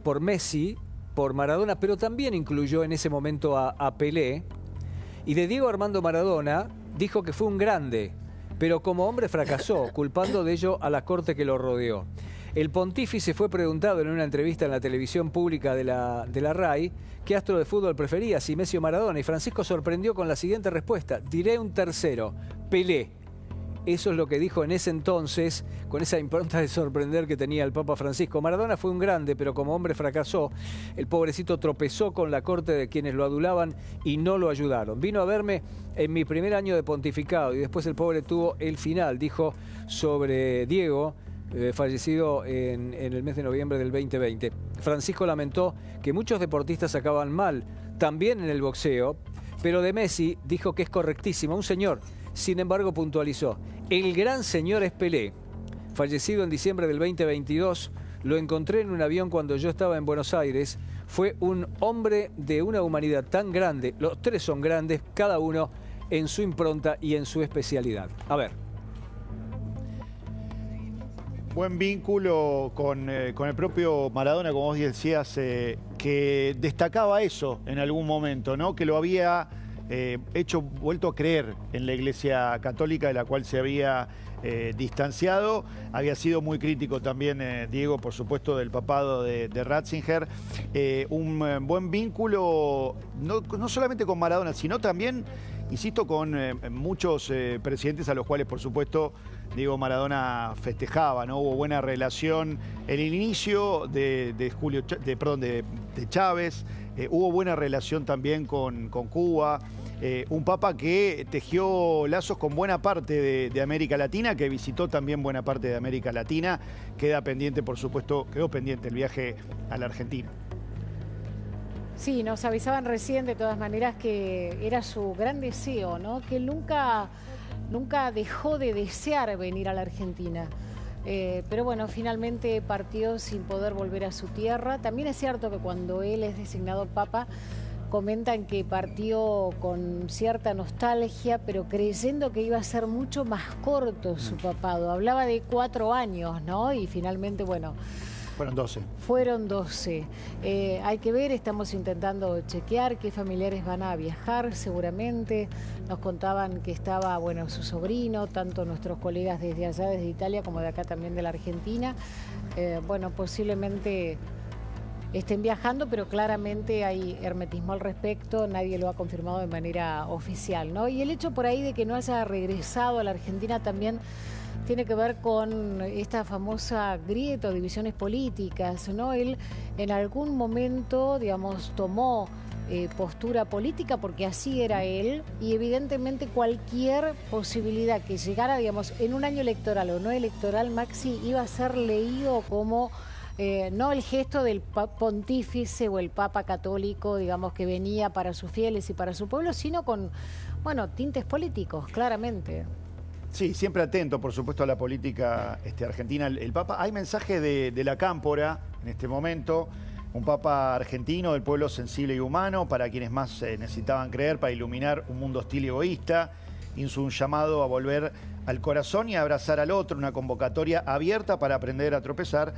por Messi, por Maradona, pero también incluyó en ese momento a Pelé. Y de Diego Armando Maradona dijo que fue un grande, pero como hombre fracasó, culpando de ello a la corte que lo rodeó. El pontífice fue preguntado en una entrevista en la televisión pública de la RAI qué astro de fútbol prefería, si Messi o Maradona, y Francisco sorprendió con la siguiente respuesta: diré un tercero, Pelé. Eso es lo que dijo en ese entonces, con esa impronta de sorprender que tenía el Papa Francisco. Maradona fue un grande, pero como hombre fracasó. El pobrecito tropezó con la corte de quienes lo adulaban y no lo ayudaron. Vino a verme en mi primer año de pontificado y después el pobre tuvo el final, dijo sobre Diego, fallecido en el mes de noviembre del 2020. Francisco lamentó que muchos deportistas acaban mal, también en el boxeo, pero de Messi dijo que es correctísimo, un señor. Sin embargo, puntualizó: el gran señor es Pelé. Fallecido en diciembre del 2022, lo encontré en un avión cuando yo estaba en Buenos Aires. Fue un hombre de una humanidad tan grande. Los tres son grandes, cada uno en su impronta y en su especialidad. A ver. Buen vínculo con el propio Maradona, como vos decías, que destacaba eso en algún momento, ¿no? Que lo había vuelto a creer en la Iglesia Católica, de la cual se había distanciado. Había sido muy crítico también Diego, por supuesto, del papado de Ratzinger. Un buen vínculo, no solamente con Maradona, sino también, insisto, con muchos presidentes a los cuales, por supuesto, Diego Maradona festejaba, ¿no? Hubo buena relación en el inicio de Chávez. Hubo buena relación también con Cuba. Un papa que tejió lazos con buena parte de América Latina, que visitó también buena parte de América Latina. Quedó pendiente el viaje a la Argentina. Sí, nos avisaban recién de todas maneras que era su gran deseo, ¿no? Que él nunca dejó de desear venir a la Argentina. Pero bueno, finalmente partió sin poder volver a su tierra. También es cierto que cuando él es designado papa, comentan que partió con cierta nostalgia, pero creyendo que iba a ser mucho más corto su papado. Hablaba de 4 años, ¿no? Y finalmente, bueno... Fueron 12. Hay que ver, estamos intentando chequear qué familiares van a viajar seguramente. Nos contaban que estaba, bueno, su sobrino, tanto nuestros colegas desde allá, desde Italia, como de acá también de la Argentina. Bueno, posiblemente estén viajando, pero claramente hay hermetismo al respecto, nadie lo ha confirmado de manera oficial, ¿no? Y el hecho por ahí de que no haya regresado a la Argentina también tiene que ver con esta famosa grieta o divisiones políticas, ¿no? Él en algún momento, digamos, tomó postura política porque así era él, y evidentemente cualquier posibilidad que llegara, digamos, en un año electoral o no electoral, Maxi, iba a ser leído como no el gesto del pontífice o el papa católico, digamos, que venía para sus fieles y para su pueblo, sino con, bueno, tintes políticos, claramente. Sí, siempre atento, por supuesto, a la política argentina. El Papa, hay mensaje de la Cámpora en este momento, un Papa argentino del pueblo sensible y humano, para quienes más necesitaban creer, para iluminar un mundo hostil y egoísta. Hizo un llamado a volver al corazón y a abrazar al otro, una convocatoria abierta para aprender a tropezar,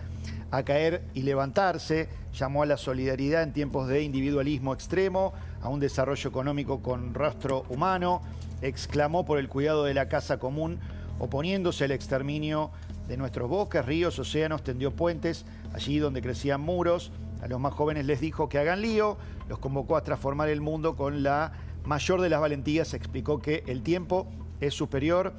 a caer y levantarse. Llamó a la solidaridad en tiempos de individualismo extremo, a un desarrollo económico con rostro humano. Exclamó por el cuidado de la casa común, oponiéndose al exterminio de nuestros bosques, ríos, océanos, tendió puentes allí donde crecían muros. A los más jóvenes les dijo que hagan lío, los convocó a transformar el mundo con la mayor de las valentías. Explicó que el tiempo es superior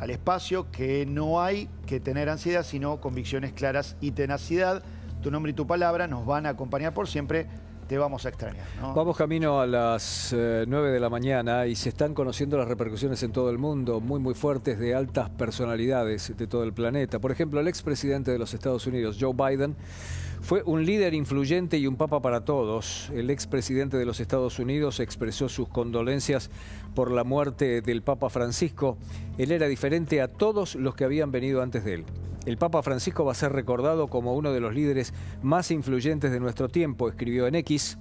al espacio, que no hay que tener ansiedad, sino convicciones claras y tenacidad. Tu nombre y tu palabra nos van a acompañar por siempre. Te vamos a extrañar, ¿no? Vamos camino a las 9 de la mañana y se están conociendo las repercusiones en todo el mundo, muy fuertes, de altas personalidades de todo el planeta. Por ejemplo, el expresidente de los Estados Unidos, Joe Biden, fue un líder influyente y un papa para todos. El expresidente de los Estados Unidos expresó sus condolencias por la muerte del Papa Francisco. Él era diferente a todos los que habían venido antes de él. El Papa Francisco va a ser recordado como uno de los líderes más influyentes de nuestro tiempo, escribió en X,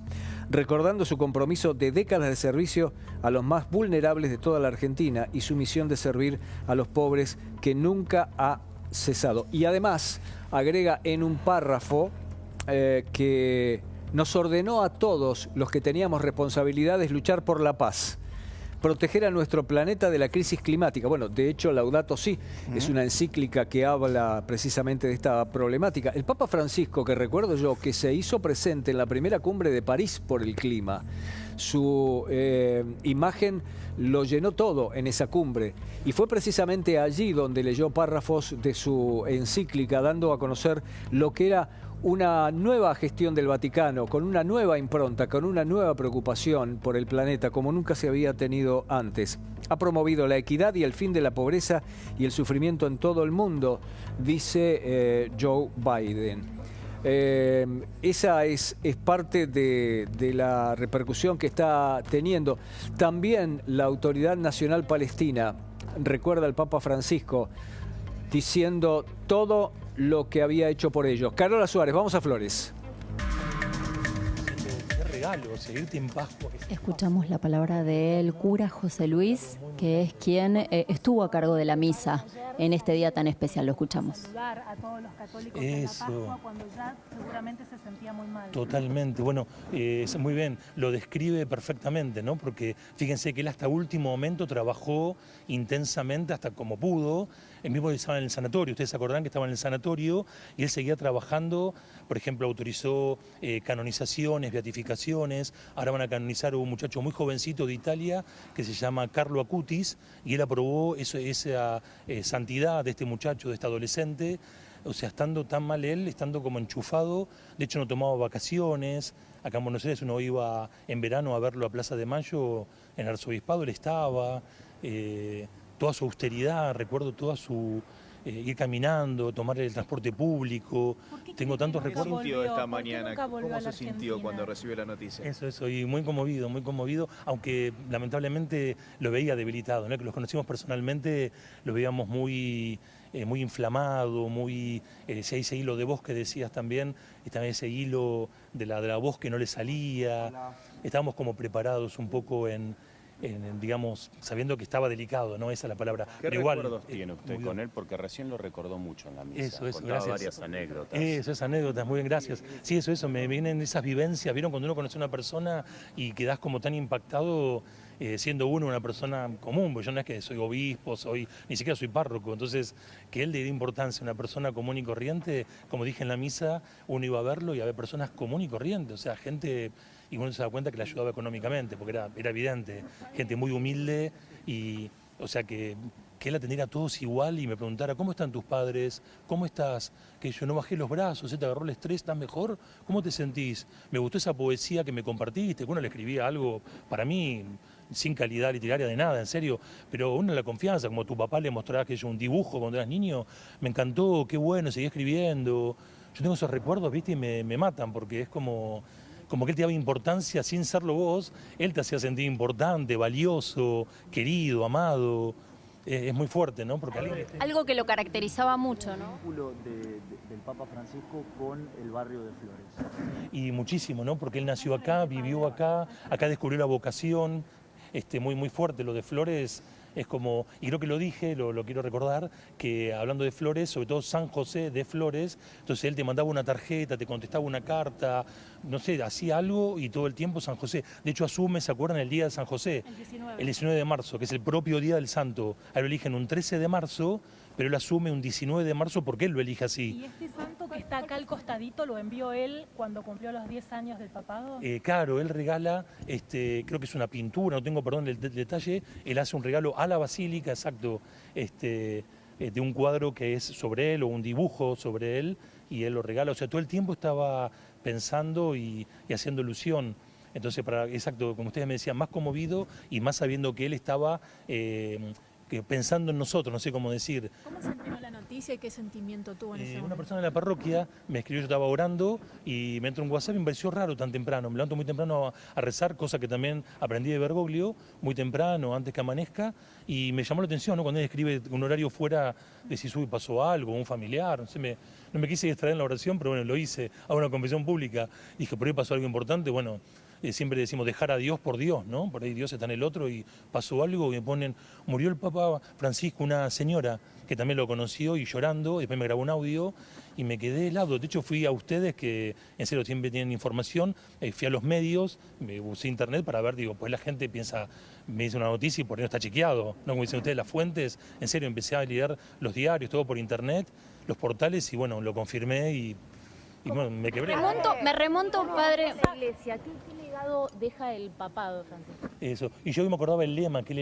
recordando su compromiso de décadas de servicio a los más vulnerables de toda la Argentina y su misión de servir a los pobres, que nunca ha cesado. Y además agrega en un párrafo que nos ordenó a todos los que teníamos responsabilidades luchar por la paz, proteger a nuestro planeta de la crisis climática. Bueno, de hecho, Laudato Si es una encíclica que habla precisamente de esta problemática. El Papa Francisco, que recuerdo yo, que se hizo presente en la primera cumbre de París por el clima, su imagen lo llenó todo en esa cumbre. Y fue precisamente allí donde leyó párrafos de su encíclica, dando a conocer lo que era una nueva gestión del Vaticano, con una nueva impronta, con una nueva preocupación por el planeta, como nunca se había tenido antes. Ha promovido la equidad y el fin de la pobreza y el sufrimiento en todo el mundo, dice Joe Biden. Esa es parte de la repercusión que está teniendo. También la Autoridad Nacional Palestina recuerda al Papa Francisco diciendo todo lo que había hecho por ellos. Carola Suárez, vamos a Flores. Qué regalo, seguirte en paz. Escuchamos la palabra del cura José Luis, que es quien estuvo a cargo de la misa en este día tan especial. Lo escuchamos. A todos los católicos en la Pascua, cuando ya seguramente se sentía muy mal. Totalmente, bueno, muy bien, lo describe perfectamente, ¿no? Porque fíjense que él hasta último momento trabajó intensamente hasta como pudo. Él mismo estaba en el sanatorio, ustedes se acordarán que estaba en el sanatorio y él seguía trabajando. Por ejemplo, autorizó canonizaciones, beatificaciones. Ahora van a canonizar a un muchacho muy jovencito de Italia que se llama Carlo Acutis, y él aprobó esa santidad de este muchacho, de este adolescente. O sea, estando tan mal él, estando como enchufado, de hecho no tomaba vacaciones. Acá en Buenos Aires uno iba en verano a verlo a Plaza de Mayo, en el arzobispado él estaba, toda su austeridad, recuerdo toda su... ir caminando, tomar el transporte público, tengo tantos recuerdos. ¿Cómo se sintió esta mañana? ¿Cómo se sintió cuando recibió la noticia? Eso, y muy conmovido, aunque lamentablemente lo veía debilitado, ¿no? Que los conocimos personalmente, lo veíamos muy inflamado, ese hilo de voz que decías también, y también ese hilo de la voz que no le salía. Estábamos como preparados un poco digamos, sabiendo que estaba delicado, ¿no? Esa es la palabra. ¿Qué recuerdos tiene usted con él? Porque recién lo recordó mucho en la misa. Contaba gracias. Varias anécdotas. Esas anécdotas, muy bien, gracias. Sí, eso, me vienen esas vivencias. ¿Vieron cuando uno conoce a una persona y quedás como tan impactado siendo uno una persona común? Porque yo no es que soy obispo, ni siquiera soy párroco. Entonces, que él le dé importancia a una persona común y corriente, como dije en la misa, uno iba a verlo y a ver personas común y corrientes, o sea, gente... Y uno se da cuenta que le ayudaba económicamente, porque era evidente, gente muy humilde, y o sea que él atendiera a todos igual y me preguntara, ¿cómo están tus padres? ¿Cómo estás? Que yo no bajé los brazos, te agarró el estrés, ¿estás mejor? ¿Cómo te sentís? Me gustó esa poesía que me compartiste, que uno le escribía algo, para mí, sin calidad literaria de nada, en serio, pero uno la confianza, como tu papá le mostraba que yo un dibujo cuando eras niño, me encantó, qué bueno, seguí escribiendo. yo tengo esos recuerdos, ¿viste? Y me matan, porque es como que él te daba importancia sin serlo vos, él te hacía sentir importante, valioso, querido, amado. Es muy fuerte, ¿no? Porque algo que lo caracterizaba mucho, ¿no? El vínculo del Papa Francisco con el barrio de Flores. Y muchísimo, ¿no? Porque él nació acá, vivió acá descubrió la vocación, muy, muy fuerte. Lo de Flores es como, y creo que lo dije, lo quiero recordar, que hablando de Flores, sobre todo San José de Flores, entonces él te mandaba una tarjeta, te contestaba una carta, no sé, hacía algo y todo el tiempo San José. De hecho asume, ¿se acuerdan? El día de San José, el 19 de marzo, que es el propio día del santo. Ahí lo eligen un 13 de marzo, pero él asume un 19 de marzo porque él lo elige así. ¿Y este santo que está acá al costadito lo envió él cuando cumplió los 10 años del papado? Claro, él regala, creo que es una pintura, no tengo perdón el detalle, él hace un regalo a la basílica, exacto, de un cuadro que es sobre él o un dibujo sobre él y él lo regala. O sea, todo el tiempo estaba pensando y haciendo ilusión. Entonces, exacto, como ustedes me decían, más conmovido y más sabiendo que él estaba pensando en nosotros, no sé cómo decir. ¿Cómo se enteró la noticia y qué sentimiento tuvo en ese momento? Una persona de la parroquia me escribió, yo estaba orando y me entró un WhatsApp y me pareció raro tan temprano. Me levanto muy temprano a rezar, cosa que también aprendí de Bergoglio, muy temprano, antes que amanezca, y me llamó la atención, ¿no? Cuando él escribe un horario fuera de si pasó algo, un familiar, no sé, no me quise distraer en la oración, pero bueno, lo hice, hago una confesión pública, dije, por ahí pasó algo importante, bueno, siempre decimos dejar a Dios por Dios, ¿no? Por ahí Dios está en el otro y pasó algo y me ponen, murió el Papa Francisco, una señora que también lo conoció y llorando, después me grabó un audio y me quedé helado. De hecho fui a ustedes que en serio siempre tienen información, fui a los medios, me usé internet para ver, digo, pues la gente piensa, me dice una noticia y por ahí no está chequeado, ¿no? Como dicen ustedes, las fuentes, en serio empecé a leer los diarios, todo por internet, los portales y bueno, lo confirmé y bueno, me quebré. Me remonto, padre. Iglesia, ¿qué legado deja el papado, Francisco? Eso. Y yo me acordaba el lema que él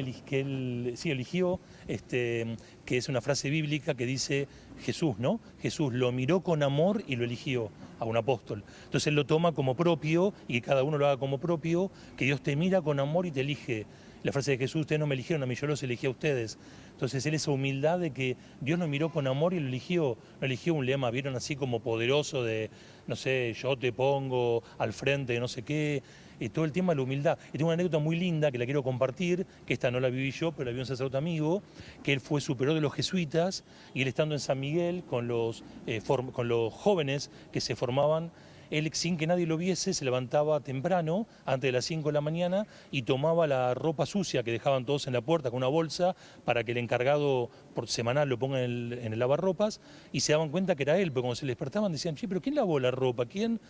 eligió, que es una frase bíblica que dice Jesús, ¿no? Jesús lo miró con amor y lo eligió a un apóstol. Entonces él lo toma como propio y que cada uno lo haga como propio, que Dios te mira con amor y te elige. La frase de Jesús, ustedes no me eligieron a mí, yo los elegí a ustedes. Entonces él esa humildad de que Dios nos miró con amor y lo eligió. No eligió un lema, vieron así como poderoso de, no sé, yo te pongo al frente de no sé qué. Todo el tema de la humildad. Y tengo una anécdota muy linda que la quiero compartir, que esta no la viví yo, pero la vivió un sacerdote amigo, que él fue superior de los jesuitas y él estando en San Miguel con los jóvenes que se formaban, él sin que nadie lo viese se levantaba temprano, antes de las 5 de la mañana, y tomaba la ropa sucia que dejaban todos en la puerta con una bolsa para que el encargado por semanal lo ponga en el lavarropas y se daban cuenta que era él, pero cuando se despertaban decían, che, pero ¿quién lavó la ropa? ¿Quién?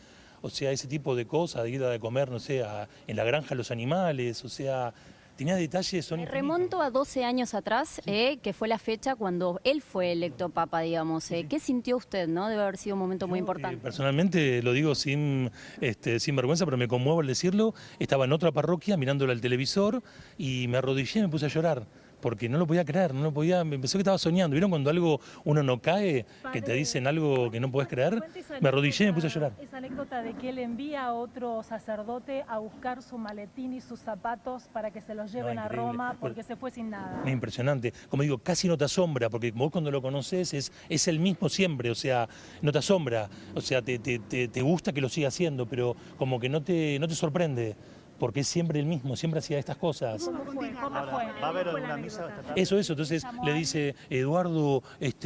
O sea, ese tipo de cosas, de ir a comer, no sé, en la granja los animales, o sea, tenía detalles. Me remonto a 12 años atrás, que fue la fecha cuando él fue electo papa, digamos. ¿Qué sintió usted, no? Debe haber sido un momento muy importante. Personalmente, lo digo sin vergüenza, pero me conmuevo al decirlo, estaba en otra parroquia mirándolo al televisor y me arrodillé y me puse a llorar. Porque no lo podía creer, me pensó que estaba soñando. ¿Vieron cuando uno no cae, que te dicen algo que no puedes creer? Me arrodillé y me puse a llorar. Esa anécdota de que él envía a otro sacerdote a buscar su maletín y sus zapatos para que se los lleven a Roma porque se fue sin nada. Es impresionante. Como digo, casi no te asombra, porque vos cuando lo conoces es el mismo siempre, o sea, no te asombra. O sea, te gusta que lo siga haciendo, pero como que no te sorprende. Porque es siempre el mismo, siempre hacía estas cosas. ¿Va a haber alguna misa esta tarde? Eso, entonces le dice, Eduardo,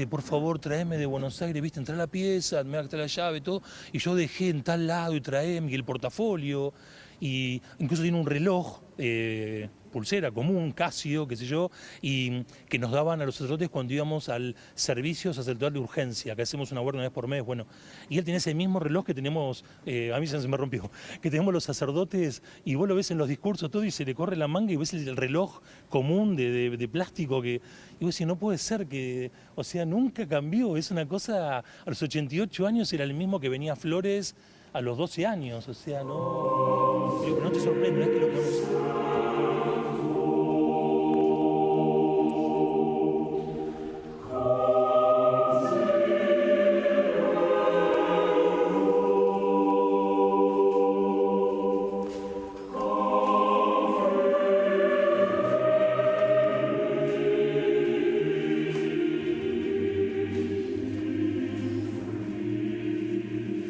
por favor, tráeme de Buenos Aires, viste, entra a la pieza, me da la llave, todo, y yo dejé en tal lado y traeme el portafolio, y incluso tiene un reloj, pulsera común, Casio, qué sé yo, y que nos daban a los sacerdotes cuando íbamos al servicio sacerdotal de urgencia, que hacemos una guardia una vez por mes, bueno, y él tiene ese mismo reloj que tenemos, a mí se me rompió, que tenemos los sacerdotes, y vos lo ves en los discursos todo y se le corre la manga y ves el reloj común de plástico que, y vos decís, no puede ser que, o sea, nunca cambió, es una cosa, a los 88 años era el mismo que venía a Flores a los 12 años, o sea, no te sorprende, no es que lo conoces.